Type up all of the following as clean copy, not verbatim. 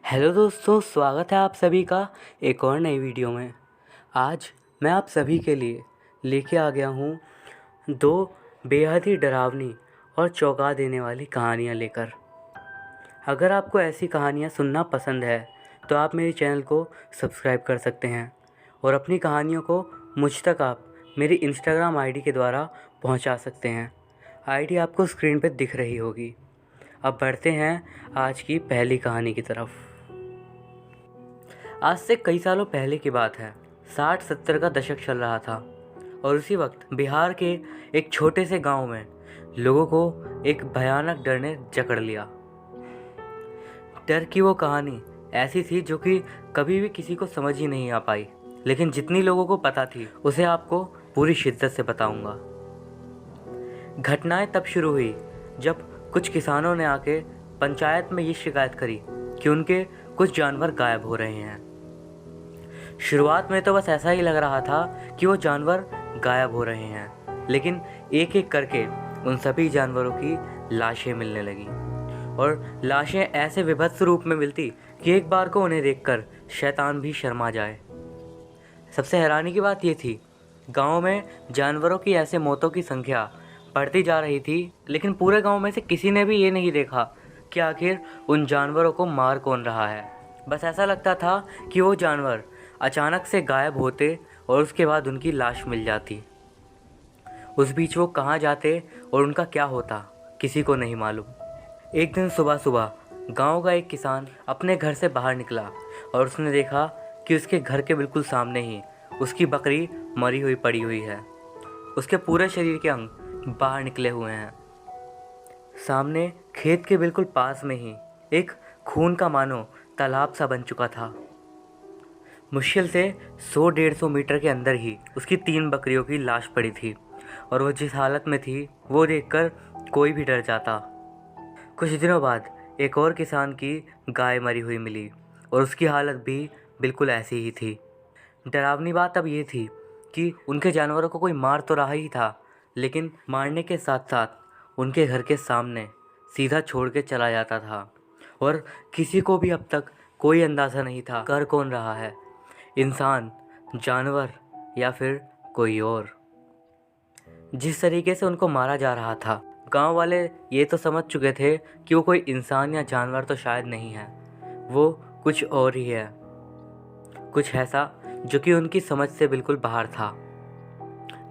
Hello दोस्तों, स्वागत है आप सभी का एक और नई वीडियो में। आज मैं आप सभी के लिए लेके आ गया हूँ दो बेहद ही डरावनी और चौंका देने वाली कहानियाँ लेकर। अगर आपको ऐसी कहानियाँ सुनना पसंद है तो आप मेरे चैनल को सब्सक्राइब कर सकते हैं और अपनी कहानियों को मुझ तक आप मेरी इंस्टाग्राम आईडी के द्वारा पहुंचा सकते हैं। आईडी आपको स्क्रीन पर दिख रही होगी। अब बढ़ते हैं आज की पहली कहानी की तरफ। आज से कई सालों पहले की बात है। 60-70 का दशक चल रहा था और उसी वक्त बिहार के एक छोटे से गांव में लोगों को एक भयानक डर ने जकड़ लिया। डर की वो कहानी ऐसी थी जो कि कभी भी किसी को समझ ही नहीं आ पाई, लेकिन जितनी लोगों को पता थी उसे आपको पूरी शिद्दत से बताऊंगा। घटनाएं तब शुरू हुई जब कुछ किसानों ने आके पंचायत में ये शिकायत करी कि उनके कुछ जानवर गायब हो रहे हैं। शुरुआत में तो बस ऐसा ही लग रहा था कि वो जानवर गायब हो रहे हैं, लेकिन एक एक करके उन सभी जानवरों की लाशें मिलने लगीं और लाशें ऐसे विभत्स रूप में मिलती कि एक बार को उन्हें देखकर शैतान भी शर्मा जाए। सबसे हैरानी की बात ये थी, गांव में जानवरों की ऐसे मौतों की संख्या बढ़ती जा रही थी, लेकिन पूरे गांव में से किसी ने भी ये नहीं देखा कि आखिर उन जानवरों को मार कौन रहा है। बस ऐसा लगता था कि वो जानवर अचानक से गायब होते और उसके बाद उनकी लाश मिल जाती। उस बीच वो कहाँ जाते और उनका क्या होता, किसी को नहीं मालूम। एक दिन सुबह सुबह गांव का एक किसान अपने घर से बाहर निकला और उसने देखा कि उसके घर के बिल्कुल सामने ही उसकी बकरी मरी हुई पड़ी हुई है। उसके पूरे शरीर के अंग बाहर निकले हुए हैं। सामने खेत के बिल्कुल पास में ही एक खून का मानो तालाब सा बन चुका था। मुश्किल से 100-150 मीटर के अंदर ही उसकी 3 बकरियों की लाश पड़ी थी और वो जिस हालत में थी वो देखकर कोई भी डर जाता। कुछ दिनों बाद एक और किसान की गाय मरी हुई मिली और उसकी हालत भी बिल्कुल ऐसी ही थी। डरावनी बात अब ये थी कि उनके जानवरों को कोई मार तो रहा ही था, लेकिन मारने के साथ साथ उनके घर के सामने सीधा छोड़ के चला जाता था और किसी को भी अब तक कोई अंदाज़ा नहीं था कर कौन रहा है, इंसान, जानवर या फिर कोई और। जिस तरीके से उनको मारा जा रहा था, गांव वाले ये तो समझ चुके थे कि वो कोई इंसान या जानवर तो शायद नहीं है, वो कुछ और ही है, कुछ ऐसा जो कि उनकी समझ से बिल्कुल बाहर था।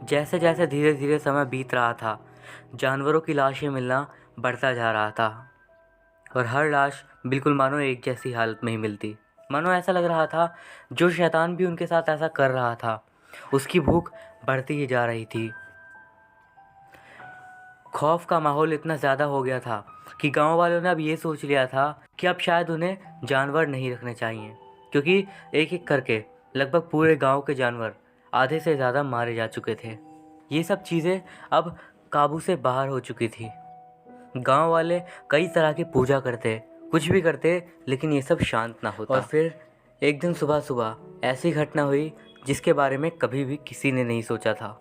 जैसे जैसे धीरे धीरे समय बीत रहा था, जानवरों की लाशें मिलना बढ़ता जा रहा था और हर लाश बिल्कुल मानो एक जैसी हालत में ही मिलती। मानो ऐसा लग रहा था जो शैतान भी उनके साथ ऐसा कर रहा था, उसकी भूख बढ़ती ही जा रही थी। खौफ का माहौल इतना ज़्यादा हो गया था कि गांव वालों ने अब ये सोच लिया था कि अब शायद उन्हें जानवर नहीं रखने चाहिए, क्योंकि एक एक करके लगभग पूरे गांव के जानवर आधे से ज़्यादा मारे जा चुके थे। ये सब चीज़ें अब काबू से बाहर हो चुकी थी। गांव वाले कई तरह की पूजा करते, कुछ भी करते, लेकिन ये सब शांत ना होता। और फिर एक दिन सुबह सुबह ऐसी घटना हुई जिसके बारे में कभी भी किसी ने नहीं सोचा था।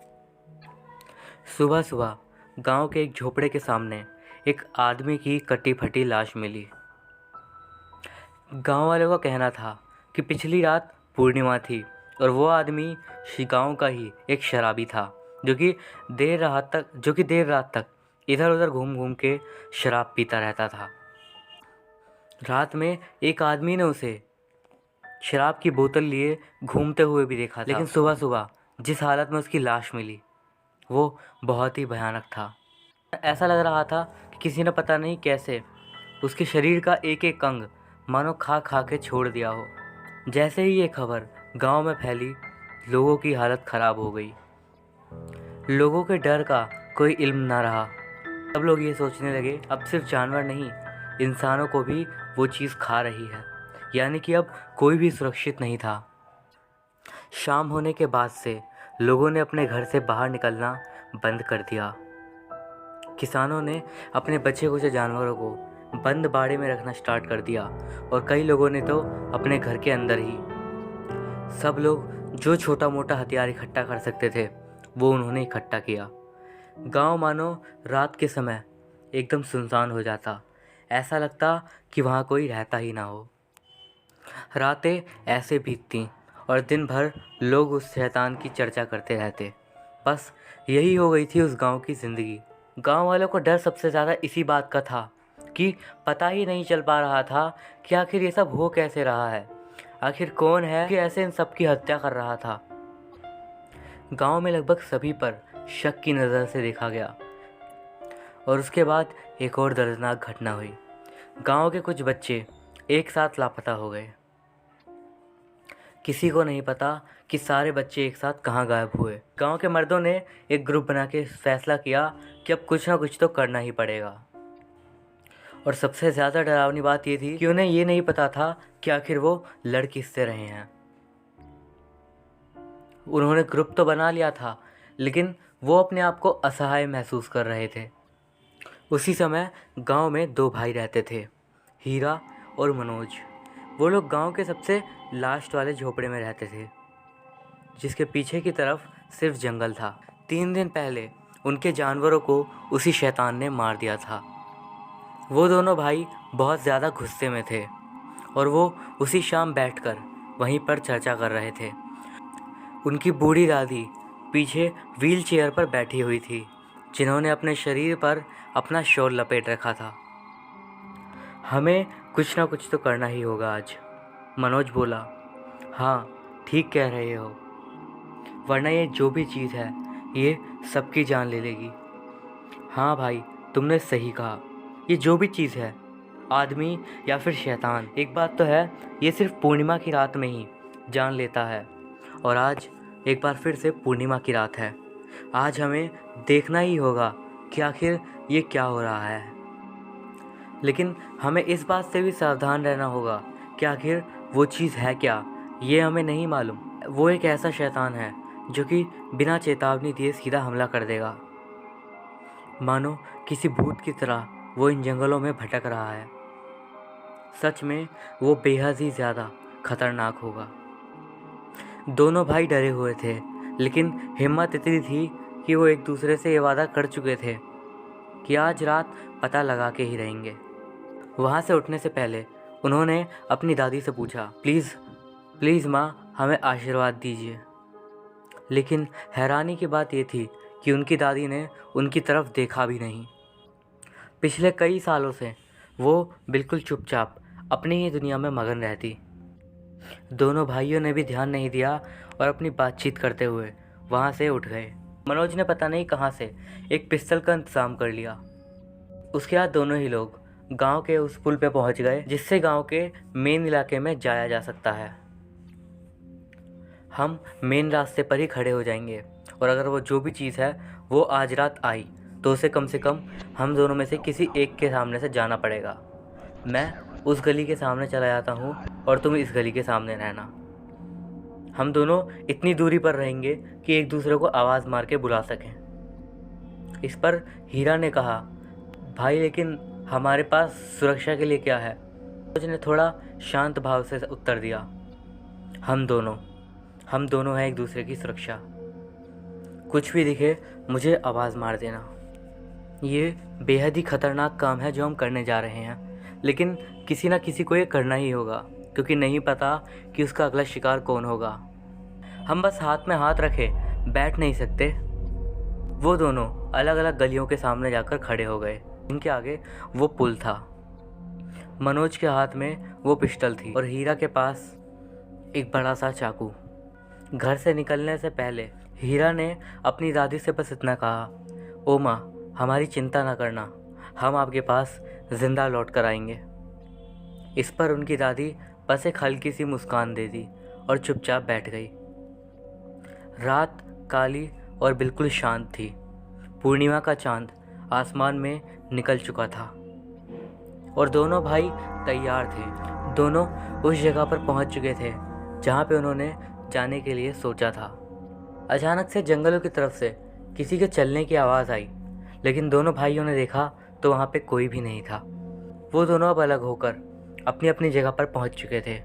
सुबह सुबह गांव के एक झोपड़े के सामने एक आदमी की कटी फटी लाश मिली। गांव वालों का कहना था कि पिछली रात पूर्णिमा थी और वो आदमी गांव का ही एक शराबी था जो कि देर रात तक इधर उधर घूम घूम के शराब पीता रहता था। रात में एक आदमी ने उसे शराब की बोतल लिए घूमते हुए भी देखा था, लेकिन सुबह सुबह जिस हालत में उसकी लाश मिली वो बहुत ही भयानक था। ऐसा लग रहा था कि किसी ने पता नहीं कैसे उसके शरीर का एक एक अंग मानो खा खा के छोड़ दिया हो। जैसे ही ये खबर गांव में फैली, लोगों की हालत ख़राब हो गई। लोगों के डर का कोई इल्म ना रहा। सब लोग ये सोचने लगे अब सिर्फ जानवर नहीं, इंसानों को भी वो चीज़ खा रही है, यानी कि अब कोई भी सुरक्षित नहीं था। शाम होने के बाद से लोगों ने अपने घर से बाहर निकलना बंद कर दिया। किसानों ने अपने बचे खुचे जानवरों को बंद बाड़े में रखना स्टार्ट कर दिया और कई लोगों ने तो अपने घर के अंदर ही सब लोग जो छोटा मोटा हथियार इकट्ठा कर सकते थे वो उन्होंने इकट्ठा किया। गांव मानो रात के समय एकदम सुनसान हो जाता, ऐसा लगता कि वहाँ कोई रहता ही ना हो। रातें ऐसे बीतती और दिन भर लोग उस शैतान की चर्चा करते रहते। बस यही हो गई थी उस गांव की ज़िंदगी। गांव वालों को डर सबसे ज़्यादा इसी बात का था कि पता ही नहीं चल पा रहा था कि आखिर ये सब हो कैसे रहा है, आखिर कौन है कि ऐसे इन सब की हत्या कर रहा था। गांव में लगभग सभी पर शक की नज़र से देखा गया और उसके बाद एक और दर्दनाक घटना हुई। गांव के कुछ बच्चे एक साथ लापता हो गए। किसी को नहीं पता कि सारे बच्चे एक साथ कहाँ गायब हुए। गांव के मर्दों ने एक ग्रुप बना के फैसला किया कि अब कुछ ना कुछ तो करना ही पड़ेगा। और सबसे ज़्यादा डरावनी बात ये थी कि उन्हें ये नहीं पता था कि आखिर वो लड़ किससे रहे हैं। उन्होंने ग्रुप तो बना लिया था, लेकिन वो अपने आप को असहाय महसूस कर रहे थे। उसी समय गांव में दो भाई रहते थे, हीरा और मनोज। वो लोग गांव के सबसे लास्ट वाले झोपड़े में रहते थे, जिसके पीछे की तरफ सिर्फ जंगल था। 3 दिन पहले उनके जानवरों को उसी शैतान ने मार दिया था। वो दोनों भाई बहुत ज़्यादा गुस्से में थे और वो उसी शाम बैठकर वहीं पर चर्चा कर रहे थे। उनकी बूढ़ी दादी पीछे व्हील चेयर पर बैठी हुई थी, जिन्होंने अपने शरीर पर अपना शॉल लपेट रखा था। हमें कुछ ना कुछ तो करना ही होगा आज, मनोज बोला। हाँ, ठीक कह रहे हो, वरना ये जो भी चीज़ है ये सबकी जान ले लेगी। हाँ भाई, तुमने सही कहा, ये जो भी चीज़ है, आदमी या फिर शैतान, एक बात तो है, ये सिर्फ पूर्णिमा की रात में ही जान लेता है। और आज एक बार फिर से पूर्णिमा की रात है। आज हमें देखना ही होगा कि आखिर ये क्या हो रहा है। लेकिन हमें इस बात से भी सावधान रहना होगा कि आखिर वो चीज़ है क्या, ये हमें नहीं मालूम। वो एक ऐसा शैतान है जो कि बिना चेतावनी दिए सीधा हमला कर देगा। मानो किसी भूत की तरह वो इन जंगलों में भटक रहा है। सच में वो बेहद ही ज़्यादा खतरनाक होगा। दोनों भाई डरे हुए थे, लेकिन हिम्मत इतनी थी कि वो एक दूसरे से ये वादा कर चुके थे कि आज रात पता लगा के ही रहेंगे। वहाँ से उठने से पहले उन्होंने अपनी दादी से पूछा, प्लीज़ प्लीज़ माँ, हमें आशीर्वाद दीजिए। लेकिन हैरानी की बात ये थी कि उनकी दादी ने उनकी तरफ देखा भी नहीं। पिछले कई सालों से वो बिल्कुल चुपचाप अपनी ही दुनिया में मगन रहती। दोनों भाइयों ने भी ध्यान नहीं दिया और अपनी बातचीत करते हुए वहाँ से उठ गए। मनोज ने पता नहीं कहाँ से एक पिस्तौल का इंतज़ाम कर लिया। उसके बाद दोनों ही लोग गांव के उस पुल पे पहुँच गए जिससे गांव के मेन इलाके में जाया जा सकता है। हम मेन रास्ते पर ही खड़े हो जाएंगे और अगर वो जो भी चीज़ है वो आज रात आई तो उसे कम से कम हम दोनों में से किसी एक के सामने से जाना पड़ेगा। मैं उस गली के सामने चला जाता हूँ और तुम इस गली के सामने रहना। हम दोनों इतनी दूरी पर रहेंगे कि एक दूसरे को आवाज़ मार के बुला सकें। इस पर हीरा ने कहा, भाई लेकिन हमारे पास सुरक्षा के लिए क्या है? मनोज ने थोड़ा शांत भाव से उत्तर दिया, हम दोनों हैं एक दूसरे की सुरक्षा। कुछ भी दिखे मुझे आवाज़ मार देना। ये बेहद ही खतरनाक काम है जो हम करने जा रहे हैं, लेकिन किसी ना किसी को ये करना ही होगा क्योंकि नहीं पता कि उसका अगला शिकार कौन होगा। हम बस हाथ में हाथ रखे बैठ नहीं सकते। वो दोनों अलग अलग गलियों के सामने जाकर खड़े हो गए। इनके आगे वो पुल था। मनोज के हाथ में वो पिस्टल थी और हीरा के पास एक बड़ा सा चाकू। घर से निकलने से पहले हीरा ने अपनी दादी से बस इतना कहा, ओ माँ, हमारी चिंता ना करना, हम आपके पास ज़िंदा लौट कर आएंगे। इस पर उनकी दादी बस एक हल्की सी मुस्कान दे दी और चुपचाप बैठ गई। रात काली और बिल्कुल शांत थी। पूर्णिमा का चांद आसमान में निकल चुका था और दोनों भाई तैयार थे। दोनों उस जगह पर पहुंच चुके थे जहां पे उन्होंने जाने के लिए सोचा था। अचानक से जंगलों की तरफ से किसी के चलने की आवाज़ आई, लेकिन दोनों भाइयों ने देखा तो वहाँ पे कोई भी नहीं था। वो दोनों अब अलग होकर अपनी अपनी जगह पर पहुँच चुके थे।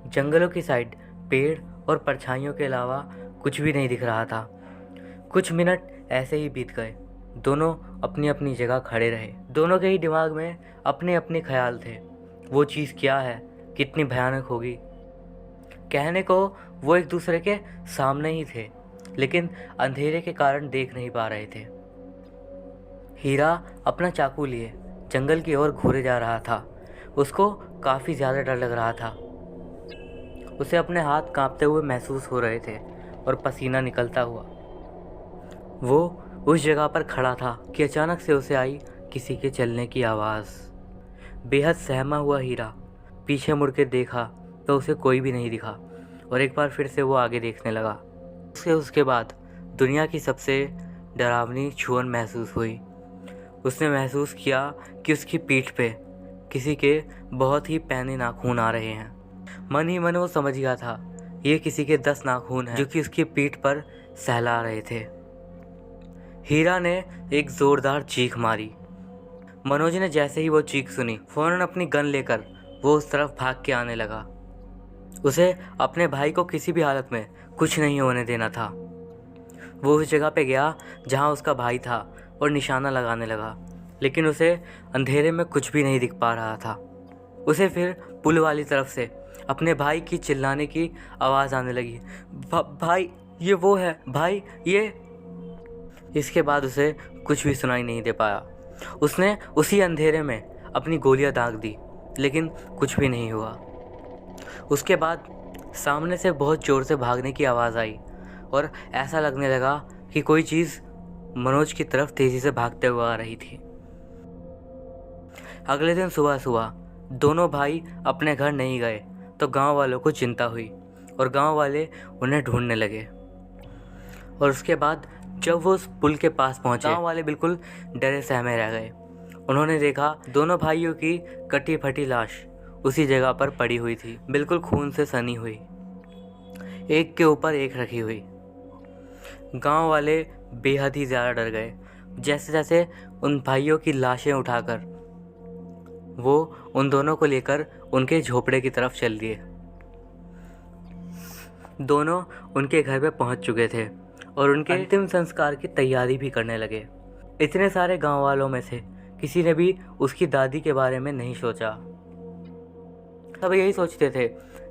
जंगलों की साइड पेड़ और परछाइयों के अलावा कुछ भी नहीं दिख रहा था। कुछ मिनट ऐसे ही बीत गए। दोनों अपनी अपनी जगह खड़े रहे। दोनों के ही दिमाग में अपने अपने ख्याल थे। वो चीज़ क्या है कितनी भयानक होगी। कहने को वो एक दूसरे के सामने ही थे, लेकिन अंधेरे के कारण देख नहीं पा रहे थे। हीरा अपना चाकू लिए जंगल की ओर घूरे जा रहा था। उसको काफ़ी ज़्यादा डर लग रहा था। उसे अपने हाथ कांपते हुए महसूस हो रहे थे और पसीना निकलता हुआ। वो उस जगह पर खड़ा था कि अचानक से उसे आई किसी के चलने की आवाज़। बेहद सहमा हुआ हीरा पीछे मुड़ के देखा तो उसे कोई भी नहीं दिखा और एक बार फिर से वो आगे देखने लगा। उसके बाद दुनिया की सबसे डरावनी छुअन महसूस हुई। उसने महसूस किया कि उसकी पीठ पे किसी के बहुत ही पैने नाखून आ रहे हैं। मन ही मन वो समझ गया था ये किसी के 10 नाखून हैं जो कि उसकी पीठ पर सहला रहे थे। हीरा ने एक जोरदार चीख मारी। मनोज ने जैसे ही वो चीख सुनी, फौरन अपनी गन लेकर वो उस तरफ भाग के आने लगा। उसे अपने भाई को किसी भी हालत में कुछ नहीं होने देना था। वो उस जगह पे गया जहाँ उसका भाई था और निशाना लगाने लगा, लेकिन उसे अंधेरे में कुछ भी नहीं दिख पा रहा था। उसे फिर पुल वाली तरफ से अपने भाई की चिल्लाने की आवाज़ आने लगी, भाई ये वो है, भाई ये। इसके बाद उसे कुछ भी सुनाई नहीं दे पाया। उसने उसी अंधेरे में अपनी गोलियां दाग दी, लेकिन कुछ भी नहीं हुआ। उसके बाद सामने से बहुत ज़ोर से भागने की आवाज़ आई और ऐसा लगने लगा कि कोई चीज़ मनोज की तरफ तेज़ी से भागते हुए आ रही थी। अगले दिन सुबह सुबह दोनों भाई अपने घर नहीं गए तो गांव वालों को चिंता हुई और गांव वाले उन्हें ढूंढने लगे। और उसके बाद जब वो उस पुल के पास पहुंचे, गांव वाले बिल्कुल डरे सहमे रह गए। उन्होंने देखा दोनों भाइयों की कटी फटी लाश उसी जगह पर पड़ी हुई थी, बिल्कुल खून से सनी हुई, एक के ऊपर एक रखी हुई। गांव वाले बेहद ही ज़्यादा डर गए। जैसे जैसे उन भाइयों की लाशें उठाकर वो उन दोनों को लेकर उनके झोपड़े की तरफ चल दिए। दोनों उनके घर पे पहुंच चुके थे और उनके अंतिम संस्कार की तैयारी भी करने लगे। इतने सारे गांव वालों में से किसी ने भी उसकी दादी के बारे में नहीं सोचा। सब यही सोचते थे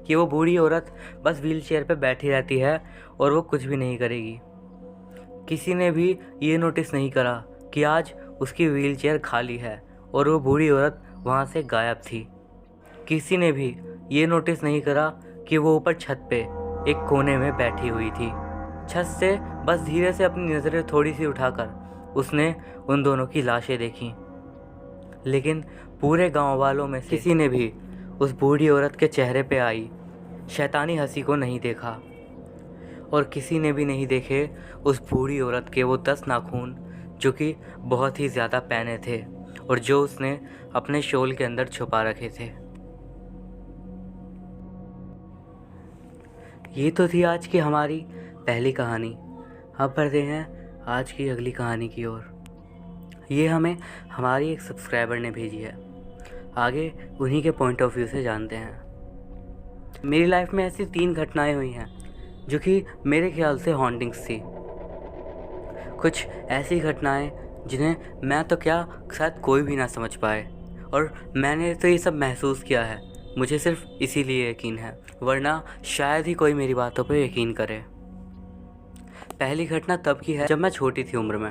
कि वो बूढ़ी औरत बस व्हीलचेयर पे बैठी रहती है और वो कुछ भी नहीं करेगी। किसी ने भी ये नोटिस नहीं करा कि आज उसकी व्हीलचेयर खाली है और वो बूढ़ी औरत वहाँ से गायब थी। किसी ने भी ये नोटिस नहीं करा कि वो ऊपर छत पे एक कोने में बैठी हुई थी। छत से बस धीरे से अपनी नज़रें थोड़ी सी उठाकर उसने उन दोनों की लाशें देखी, लेकिन पूरे गांव वालों में से किसी ने भी उस बूढ़ी औरत के चेहरे पे आई शैतानी हंसी को नहीं देखा और किसी ने भी नहीं देखे उस बूढ़ी औरत के वो 10 नाखून जो कि बहुत ही ज़्यादा पैने थे और जो उसने अपने शॉल के अंदर छुपा रखे थे। ये तो थी आज की हमारी पहली कहानी। अब बढ़ते हैं आज की अगली कहानी की ओर। ये हमें हमारी एक सब्सक्राइबर ने भेजी है। आगे उन्हीं के पॉइंट ऑफ व्यू से जानते हैं। मेरी लाइफ में ऐसी 3 घटनाएं हुई हैं जो कि मेरे ख्याल से हॉन्टिंग्स थी। कुछ ऐसी घटनाएं जिन्हें मैं तो क्या शायद कोई भी ना समझ पाए, और मैंने तो ये सब महसूस किया है। मुझे सिर्फ इसीलिए यकीन है, वरना शायद ही कोई मेरी बातों पे यकीन करे। पहली घटना तब की है जब मैं छोटी थी उम्र में,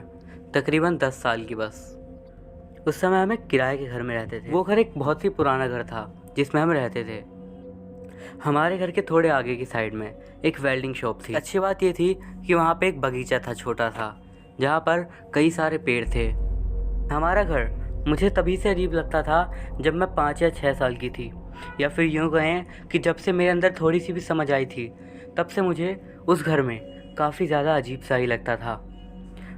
तकरीबन 10 साल की बस। उस समय हम एक किराए के घर में रहते थे। वो घर एक बहुत ही पुराना घर था जिसमें हम रहते थे। हमारे घर के थोड़े आगे की साइड में एक वेल्डिंग शॉप थी। अच्छी बात ये थी कि वहाँ पे एक बगीचा था छोटा सा, जहाँ पर कई सारे पेड़ थे। हमारा घर मुझे तभी से अजीब लगता था जब मैं 5 या 6 साल की थी, या फिर यूँ कहें कि जब से मेरे अंदर थोड़ी सी भी समझ आई थी तब से मुझे उस घर में काफ़ी ज़्यादा अजीब सा ही लगता था।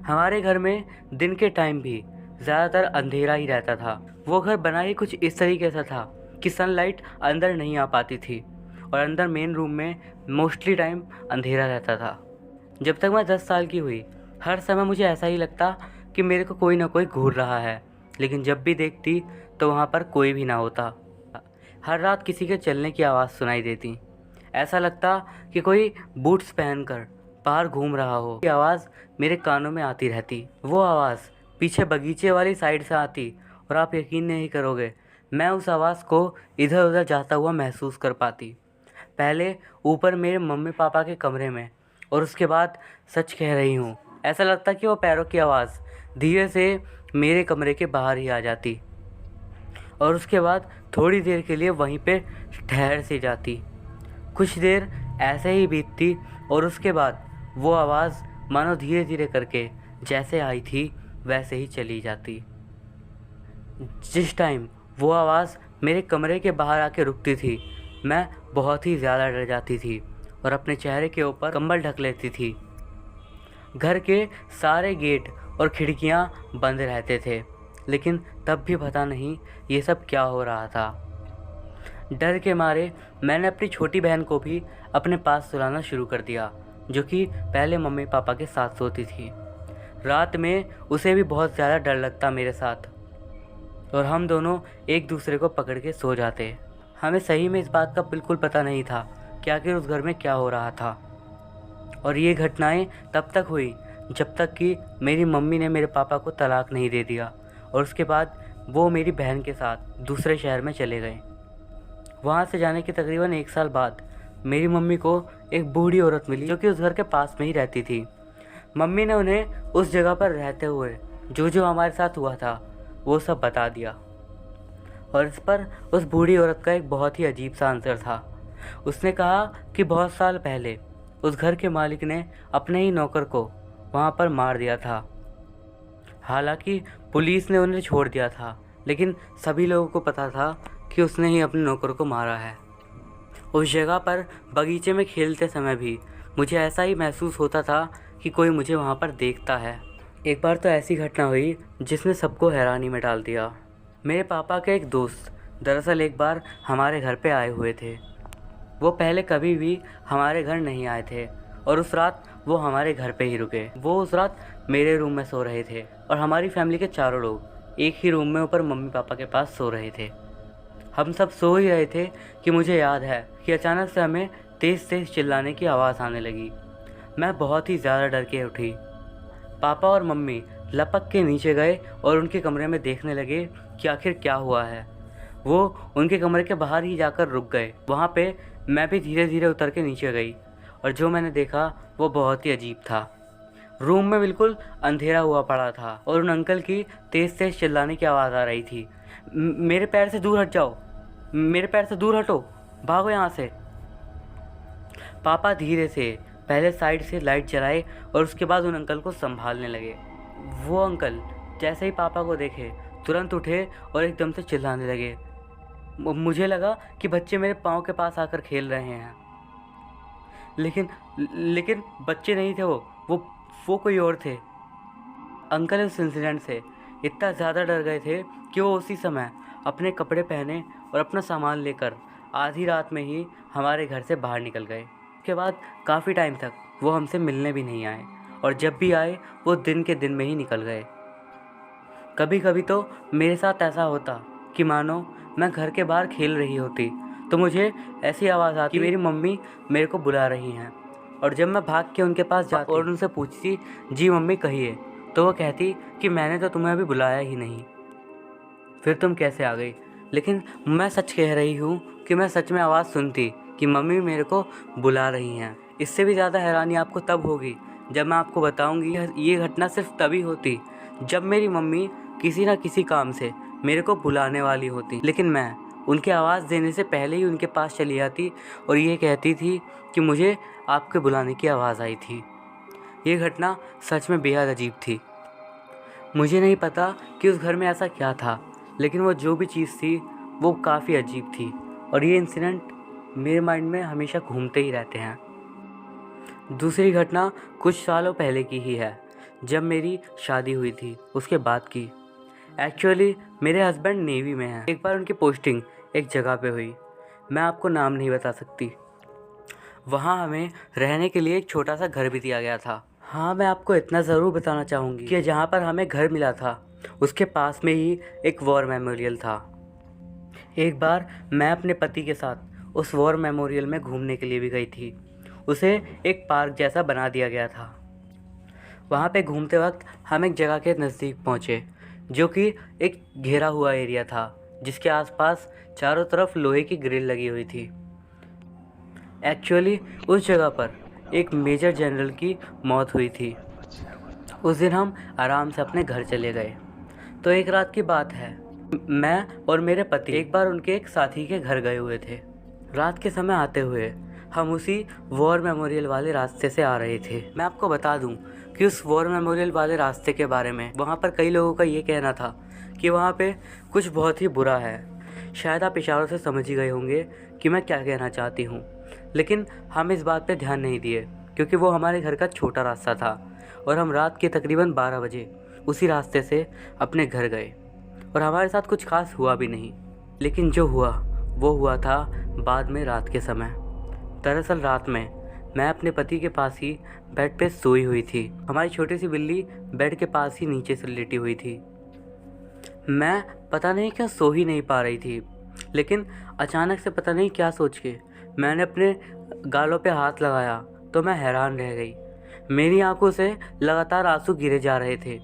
हमारे घर में दिन के टाइम भी ज़्यादातर अंधेरा ही रहता था। वो घर बना ही कुछ इस तरीके से था कि सनलाइट अंदर नहीं आ पाती थी और अंदर मेन रूम में मोस्टली टाइम अंधेरा रहता था। जब तक मैं 10 साल की हुई, हर समय मुझे ऐसा ही लगता कि मेरे को कोई ना कोई घूर रहा है, लेकिन जब भी देखती तो वहाँ पर कोई भी ना होता। हर रात किसी के चलने की आवाज़ सुनाई देती। ऐसा लगता कि कोई बूट्स पहनकर बाहर घूम रहा हो। ये आवाज़ मेरे कानों में आती रहती। वो आवाज़ पीछे बगीचे वाली साइड से आती और आप यकीन नहीं करोगे, मैं उस आवाज़ को इधर उधर जाता हुआ महसूस कर पाती। पहले ऊपर मेरे मम्मी पापा के कमरे में, और उसके बाद सच कह रही हूँ, ऐसा लगता कि वो पैरों की आवाज़ धीरे से मेरे कमरे के बाहर ही आ जाती और उसके बाद थोड़ी देर के लिए वहीं पे ठहर सी जाती। कुछ देर ऐसे ही बीतती और उसके बाद वो आवाज़ मानो धीरे धीरे करके जैसे आई थी वैसे ही चली जाती। जिस टाइम वो आवाज़ मेरे कमरे के बाहर आके रुकती थी, मैं बहुत ही ज़्यादा डर जाती थी और अपने चेहरे के ऊपर कंबल ढक लेती थी। घर के सारे गेट और खिड़कियां बंद रहते थे, लेकिन तब भी पता नहीं ये सब क्या हो रहा था। डर के मारे मैंने अपनी छोटी बहन को भी अपने पास सुलाना शुरू कर दिया, जो कि पहले मम्मी पापा के साथ सोती थी। रात में उसे भी बहुत ज़्यादा डर लगता मेरे साथ, और हम दोनों एक दूसरे को पकड़ के सो जाते। हमें सही में इस बात का बिल्कुल पता नहीं था कि आखिर उस घर में क्या हो रहा था। और ये घटनाएं तब तक हुई जब तक कि मेरी मम्मी ने मेरे पापा को तलाक नहीं दे दिया, और उसके बाद वो मेरी बहन के साथ दूसरे शहर में चले गए। वहाँ से जाने के तकरीबन 1 साल बाद मेरी मम्मी को एक बूढ़ी औरत मिली, जो कि उस घर के पास में ही रहती थी। मम्मी ने उन्हें उस जगह पर रहते हुए जो हमारे साथ हुआ था वो सब बता दिया, और इस पर उस बूढ़ी औरत का एक बहुत ही अजीब सा आंसर था। उसने कहा कि बहुत साल पहले उस घर के मालिक ने अपने ही नौकर को वहाँ पर मार दिया था। हालांकि पुलिस ने उन्हें छोड़ दिया था, लेकिन सभी लोगों को पता था कि उसने ही अपने नौकर को मारा है। उस जगह पर बगीचे में खेलते समय भी मुझे ऐसा ही महसूस होता था कि कोई मुझे वहाँ पर देखता है। एक बार तो ऐसी घटना हुई जिसने सबको हैरानी में डाल दिया। मेरे पापा के एक दोस्त दरअसल एक बार हमारे घर पे आए हुए थे। वो पहले कभी भी हमारे घर नहीं आए थे, और उस रात वो हमारे घर पे ही रुके। वो उस रात मेरे रूम में सो रहे थे, और हमारी फैमिली के चारों लोग एक ही रूम में ऊपर मम्मी पापा के पास सो रहे थे। हम सब सो ही रहे थे कि मुझे याद है कि अचानक से हमें तेज़ तेज़ चिल्लाने की आवाज़ आने लगी। मैं बहुत ही ज़्यादा डर के उठी। पापा और मम्मी लपक के नीचे गए और उनके कमरे में देखने लगे कि आखिर क्या हुआ है। वो उनके कमरे के बाहर ही जाकर रुक गए। वहाँ पे मैं भी धीरे धीरे उतर के नीचे गई, और जो मैंने देखा वो बहुत ही अजीब था। रूम में बिल्कुल अंधेरा हुआ पड़ा था, और उन अंकल की तेज़ तेज़ चिल्लाने की आवाज़ आ रही थी। मेरे पैर से दूर हट जाओ, मेरे पैर से दूर हटो, भागो यहाँ से। पापा धीरे से पहले साइड से लाइट जलाए और उसके बाद उन अंकल को संभालने लगे। वो अंकल जैसे ही पापा को देखे तुरंत उठे और एकदम से चिल्लाने लगे। मुझे लगा कि बच्चे मेरे पाँव के पास आकर खेल रहे हैं, लेकिन बच्चे नहीं थे। वो कोई और थे। अंकल उस इंसिडेंट से इतना ज़्यादा डर गए थे कि वो उसी समय अपने कपड़े पहने और अपना सामान लेकर आधी रात में ही हमारे घर से बाहर निकल गए। उसके बाद काफ़ी टाइम तक वो हमसे मिलने भी नहीं आए, और जब भी आए वो दिन के दिन में ही निकल गए। कभी कभी तो मेरे साथ ऐसा होता कि मानो मैं घर के बाहर खेल रही होती तो मुझे ऐसी आवाज़ आती कि मेरी मम्मी मेरे को बुला रही हैं, और जब मैं भाग के उनके पास जाती और उनसे पूछती, जी मम्मी कहिए, तो वो कहती कि मैंने तो तुम्हें अभी बुलाया ही नहीं, फिर तुम कैसे आ गई। लेकिन मैं सच कह रही हूँ कि मैं सच में आवाज़ सुनती कि मम्मी मेरे को बुला रही हैं। इससे भी ज़्यादा हैरानी आपको तब होगी जब मैं आपको बताऊँगी ये घटना सिर्फ तभी होती जब मेरी मम्मी किसी न किसी काम से मेरे को बुलाने वाली होती, लेकिन मैं उनके आवाज़ देने से पहले ही उनके पास चली आती और ये कहती थी कि मुझे आपके बुलाने की आवाज़ आई थी। ये घटना सच में बेहद अजीब थी। मुझे नहीं पता कि उस घर में ऐसा क्या था, लेकिन वो जो भी चीज़ थी वो काफ़ी अजीब थी, और ये इंसिडेंट मेरे माइंड में हमेशा घूमते ही रहते हैं। दूसरी घटना कुछ सालों पहले की ही है, जब मेरी शादी हुई थी उसके बाद की। एक्चुअली मेरे हस्बैंड नेवी में हैं। एक बार उनकी पोस्टिंग एक जगह पे हुई, मैं आपको नाम नहीं बता सकती। वहाँ हमें रहने के लिए एक छोटा सा घर भी दिया गया था। हाँ, मैं आपको इतना ज़रूर बताना चाहूँगी कि जहाँ पर हमें घर मिला था उसके पास में ही एक वॉर मेमोरियल था। एक बार मैं अपने पति के साथ उस वॉर मेमोरियल में घूमने के लिए भी गई थी। उसे एक पार्क जैसा बना दिया गया था। वहाँ पे घूमते वक्त हम एक जगह के नज़दीक पहुँचे जो कि एक घेरा हुआ एरिया था, जिसके आसपास चारों तरफ लोहे की ग्रिल लगी हुई थी। एक्चुअली उस जगह पर एक मेजर जनरल की मौत हुई थी। उस दिन हम आराम से अपने घर चले गए। तो एक रात की बात है, मैं और मेरे पति एक बार उनके एक साथी के घर गए हुए थे। रात के समय आते हुए हम उसी वॉर मेमोरियल वाले रास्ते से आ रहे थे। मैं आपको बता दूं कि उस वॉर मेमोरियल वाले रास्ते के बारे में वहाँ पर कई लोगों का ये कहना था कि वहाँ पे कुछ बहुत ही बुरा है। शायद आप इशारों से समझ ही गए होंगे कि मैं क्या कहना चाहती हूँ, लेकिन हम इस बात पे ध्यान नहीं दिए क्योंकि वो हमारे घर का छोटा रास्ता था और हम रात के तकरीबन 12 बजे उसी रास्ते से अपने घर गए और हमारे साथ कुछ खास हुआ भी नहीं। लेकिन जो हुआ वो हुआ था बाद में रात के समय। दरअसल रात में मैं अपने पति के पास ही बेड पे सोई हुई थी। हमारी छोटी सी बिल्ली बेड के पास ही नीचे से लेटी हुई थी। मैं पता नहीं क्यों सो ही नहीं पा रही थी, लेकिन अचानक से पता नहीं क्या सोच के मैंने अपने गालों पे हाथ लगाया तो मैं हैरान रह गई। मेरी आंखों से लगातार आंसू गिरे जा रहे थे।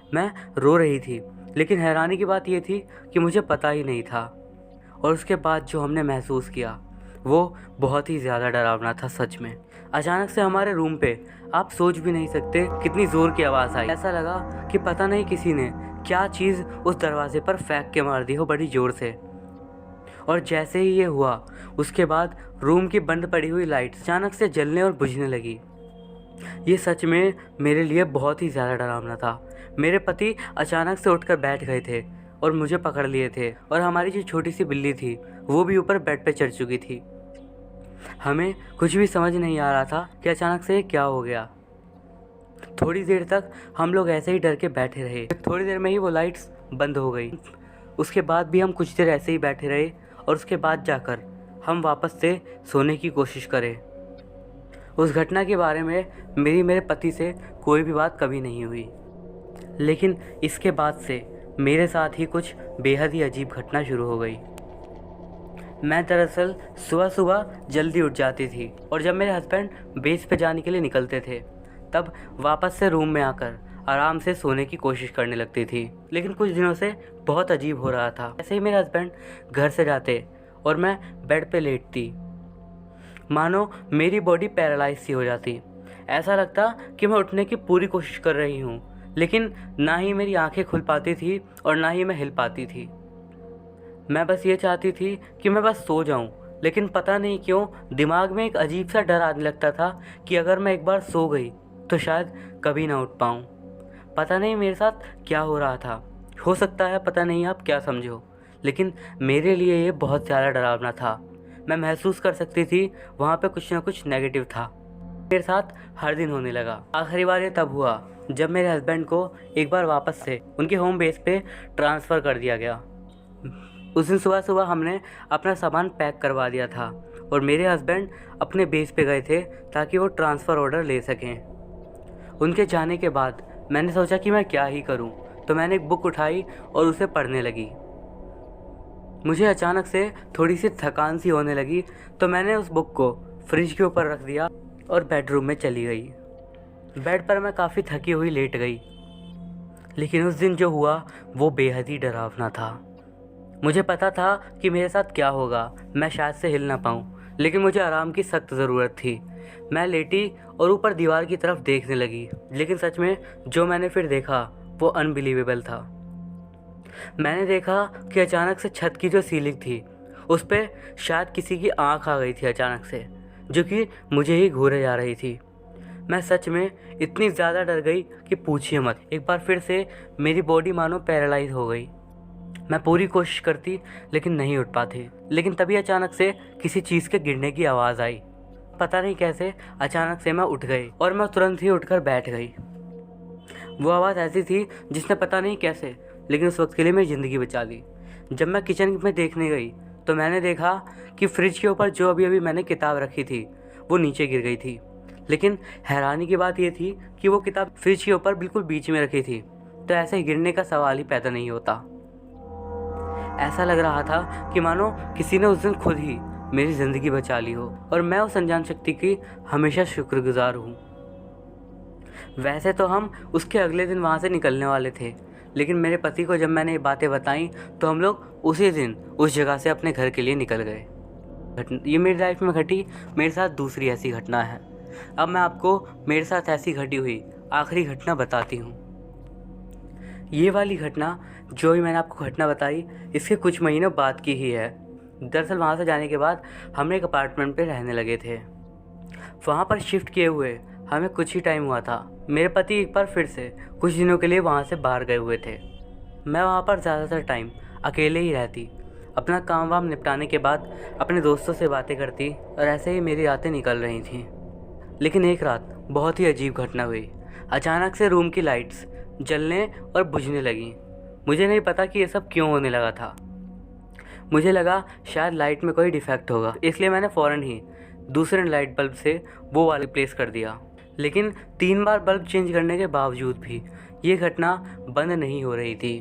मैं रो रही थी, लेकिन हैरानी की बात यह थी कि मुझे पता ही नहीं था। और उसके बाद जो हमने महसूस किया वो बहुत ही ज़्यादा डरावना था सच में। अचानक से हमारे रूम पे आप सोच भी नहीं सकते कितनी ज़ोर की आवाज़ आई। ऐसा लगा कि पता नहीं किसी ने क्या चीज़ उस दरवाजे पर फेंक के मार दी हो बड़ी ज़ोर से। और जैसे ही ये हुआ उसके बाद रूम की बंद पड़ी हुई लाइट अचानक से जलने और बुझने लगी। ये सच में मेरे लिए बहुत ही ज़्यादा डरावना था। मेरे पति अचानक से उठकर बैठ गए थे और मुझे पकड़ लिए थे और हमारी जो छोटी सी बिल्ली थी वो भी ऊपर बेड पे चढ़ चुकी थी। हमें कुछ भी समझ नहीं आ रहा था कि अचानक से क्या हो गया। थोड़ी देर तक हम लोग ऐसे ही डर के बैठे रहे। थोड़ी देर में ही वो लाइट्स बंद हो गई। उसके बाद भी हम कुछ देर ऐसे ही बैठे रहे और उसके बाद जाकर हम वापस से सोने की कोशिश करें। उस घटना के बारे में मेरे पति से कोई भी बात कभी नहीं हुई, लेकिन इसके बाद से मेरे साथ ही कुछ बेहद ही अजीब घटना शुरू हो गई। मैं दरअसल सुबह सुबह जल्दी उठ जाती थी और जब मेरे हस्बैंड बेस पे जाने के लिए निकलते थे तब वापस से रूम में आकर आराम से सोने की कोशिश करने लगती थी। लेकिन कुछ दिनों से बहुत अजीब हो रहा था। ऐसे ही मेरे हस्बैंड घर से जाते और मैं बेड पे लेटती, मानो मेरी बॉडी पैरालाइज सी हो जाती। ऐसा लगता कि मैं उठने की पूरी कोशिश कर रही हूँ, लेकिन ना ही मेरी आंखें खुल पाती थी और ना ही मैं हिल पाती थी। मैं बस ये चाहती थी कि मैं बस सो जाऊं, लेकिन पता नहीं क्यों दिमाग में एक अजीब सा डर आने लगता था कि अगर मैं एक बार सो गई तो शायद कभी ना उठ पाऊं। पता नहीं मेरे साथ क्या हो रहा था। हो सकता है पता नहीं आप क्या समझो, लेकिन मेरे लिए ये बहुत ज़्यादा डरावना था। मैं महसूस कर सकती थी वहाँ पे कुछ ना कुछ नेगेटिव था। मेरे साथ हर दिन होने लगा। आखिरी बार ये तब हुआ जब मेरे हस्बैंड को एक बार वापस से उनके होम बेस पे ट्रांसफ़र कर दिया गया। उस दिन सुबह सुबह हमने अपना सामान पैक करवा दिया था और मेरे हस्बैंड अपने बेस पे गए थे ताकि वो ट्रांसफ़र ऑर्डर ले सकें। उनके जाने के बाद मैंने सोचा कि मैं क्या ही करूं, तो मैंने एक बुक उठाई और उसे पढ़ने लगी। मुझे अचानक से थोड़ी सी थकान सी होने लगी, तो मैंने उस बुक को फ्रिज के ऊपर रख दिया और बेडरूम में चली गई। बेड पर मैं काफ़ी थकी हुई लेट गई, लेकिन उस दिन जो हुआ वो बेहद ही डरावना था। मुझे पता था कि मेरे साथ क्या होगा, मैं शायद से हिल ना पाऊँ, लेकिन मुझे आराम की सख्त ज़रूरत थी। मैं लेटी और ऊपर दीवार की तरफ देखने लगी, लेकिन सच में जो मैंने फिर देखा वो अनबिलीवेबल था। मैंने देखा कि अचानक से छत की जो सीलिंग थी उस पर शायद किसी की आंख आ गई थी अचानक से, जो कि मुझे ही घूरे जा रही थी। मैं सच में इतनी ज़्यादा डर गई कि पूछिए मत। एक बार फिर से मेरी बॉडी मानो पैरालाइज हो गई। मैं पूरी कोशिश करती लेकिन नहीं उठ पाती। लेकिन तभी अचानक से किसी चीज़ के गिरने की आवाज़ आई। पता नहीं कैसे अचानक से मैं उठ गई और मैं तुरंत ही उठकर बैठ गई। वो आवाज़ ऐसी थी जिसने पता नहीं कैसे लेकिन उस वक्त के लिए मेरी ज़िंदगी बचा ली। जब मैं किचन में देखने गई तो मैंने देखा कि फ्रिज के ऊपर जो अभी मैंने किताब रखी थी वो नीचे गिर गई थी। लेकिन हैरानी की बात ये थी कि वो किताब फ्रिज के ऊपर बिल्कुल बीच में रखी थी, तो ऐसे गिरने का सवाल ही पैदा नहीं होता। ऐसा लग रहा था कि मानो किसी ने उस दिन खुद ही मेरी ज़िंदगी बचा ली हो और मैं उस अनजान शक्ति की हमेशा शुक्रगुजार हूँ। वैसे तो हम उसके अगले दिन वहाँ से निकलने वाले थे, लेकिन मेरे पति को जब मैंने ये बातें बताई तो हम लोग उसी दिन उस जगह से अपने घर के लिए निकल गए। ये मेरी लाइफ में घटी मेरे साथ दूसरी ऐसी घटना है। अब मैं आपको मेरे साथ ऐसी घटी हुई आखिरी घटना बताती हूँ। ये वाली घटना जो भी मैंने आपको घटना बताई इसके कुछ महीनों बाद की ही है। दरअसल वहाँ से जाने के बाद हम एक अपार्टमेंट पे रहने लगे थे। वहाँ पर शिफ्ट किए हुए हमें कुछ ही टाइम हुआ था। मेरे पति एक बार फिर से कुछ दिनों के लिए वहाँ से बाहर गए हुए थे। मैं वहाँ पर ज़्यादातर टाइम अकेले ही रहती, अपना काम वाम निपटाने के बाद अपने दोस्तों से बातें करती और ऐसे ही मेरी रातें निकल रही थीं। लेकिन एक रात बहुत ही अजीब घटना हुई। अचानक से रूम की लाइट्स जलने और बुझने लगीं। मुझे नहीं पता कि ये सब क्यों होने लगा था। मुझे लगा शायद लाइट में कोई डिफेक्ट होगा, इसलिए मैंने फ़ौरन ही दूसरे लाइट बल्ब से वो वाले रिप्लेस कर दिया। लेकिन 3 बार बल्ब चेंज करने के बावजूद भी ये घटना बंद नहीं हो रही थी।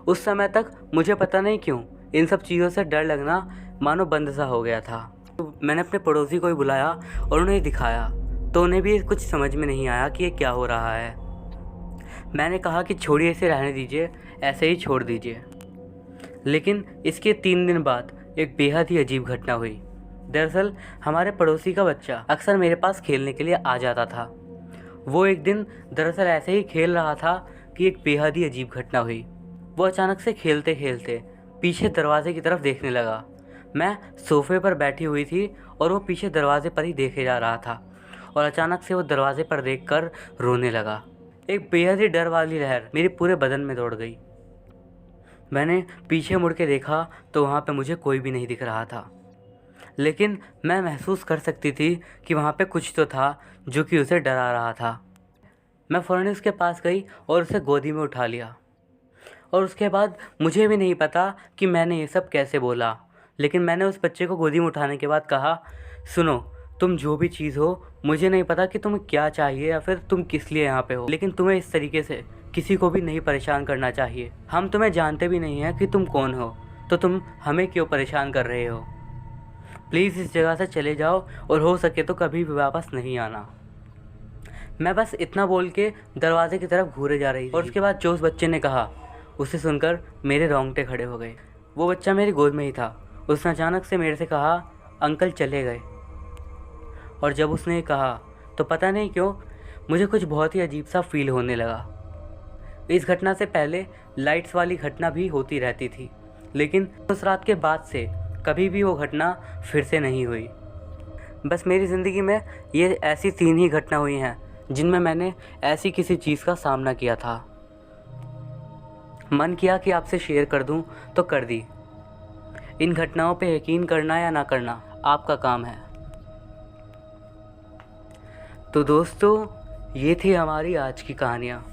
उस समय तक मुझे पता नहीं क्यों इन सब चीज़ों से डर लगना मानो बंद सा हो गया था। तो मैंने अपने पड़ोसी को ही बुलाया और उन्हें दिखाया, तो उन्हें भी कुछ समझ में नहीं आया कि ये क्या हो रहा है। मैंने कहा कि छोड़िए, इसे रहने दीजिए, ऐसे ही छोड़ दीजिए। लेकिन इसके 3 दिन बाद एक बेहद ही अजीब घटना हुई। दरअसल हमारे पड़ोसी का बच्चा अक्सर मेरे पास खेलने के लिए आ जाता था। वो एक दिन दरअसल ऐसे ही खेल रहा था कि एक बेहद ही अजीब घटना हुई। वो अचानक से खेलते खेलते पीछे दरवाजे की तरफ देखने लगा। मैं सोफे पर बैठी हुई थी और वो पीछे दरवाजे पर ही देखे जा रहा था और अचानक से वो दरवाजे पर देखकर रोने लगा। एक बेहद ही डर वाली लहर मेरे पूरे बदन में दौड़ गई। मैंने पीछे मुड़ के देखा तो वहाँ पे मुझे कोई भी नहीं दिख रहा था, लेकिन मैं महसूस कर सकती थी कि वहाँ पे कुछ तो था जो कि उसे डरा रहा था। मैं फ़ौरन उसके पास गई और उसे गोदी में उठा लिया। और उसके बाद मुझे भी नहीं पता कि मैंने ये सब कैसे बोला, लेकिन मैंने उस बच्चे को गोदी में उठाने के बाद कहा, सुनो, तुम जो भी चीज़ हो, मुझे नहीं पता कि तुम्हें क्या चाहिए या फिर तुम किस लिए यहाँ पे हो, लेकिन तुम्हें इस तरीके से किसी को भी नहीं परेशान करना चाहिए। हम तुम्हें जानते भी नहीं हैं कि तुम कौन हो, तो तुम हमें क्यों परेशान कर रहे हो। प्लीज़ इस जगह से चले जाओ और हो सके तो कभी भी वापस नहीं आना। मैं बस इतना बोल के दरवाजे की तरफ घूरे जा रही थी और उसके बाद जो उस बच्चे ने कहा उसे सुनकर मेरे रोंगटे खड़े हो गए। वो बच्चा मेरी गोद में ही था। उसने अचानक से मेरे से कहा, अंकल चले गए। और जब उसने ये कहा तो पता नहीं क्यों मुझे कुछ बहुत ही अजीब सा फील होने लगा। इस घटना से पहले लाइट्स वाली घटना भी होती रहती थी, लेकिन उस रात के बाद से कभी भी वो घटना फिर से नहीं हुई। बस मेरी ज़िंदगी में ये ऐसी 3 ही घटना हुई हैं जिनमें मैंने ऐसी किसी चीज़ का सामना किया था। मन किया कि आपसे शेयर कर दूं तो कर दी। इन घटनाओं पे यकीन करना या ना करना आपका काम है। तो दोस्तों, ये थी हमारी आज की कहानियाँ।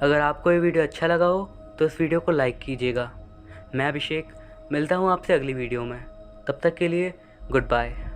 अगर आपको ये वीडियो अच्छा लगा हो तो इस वीडियो को लाइक कीजिएगा। मैं अभिषेक मिलता हूँ आपसे अगली वीडियो में। तब तक के लिए गुड बाय।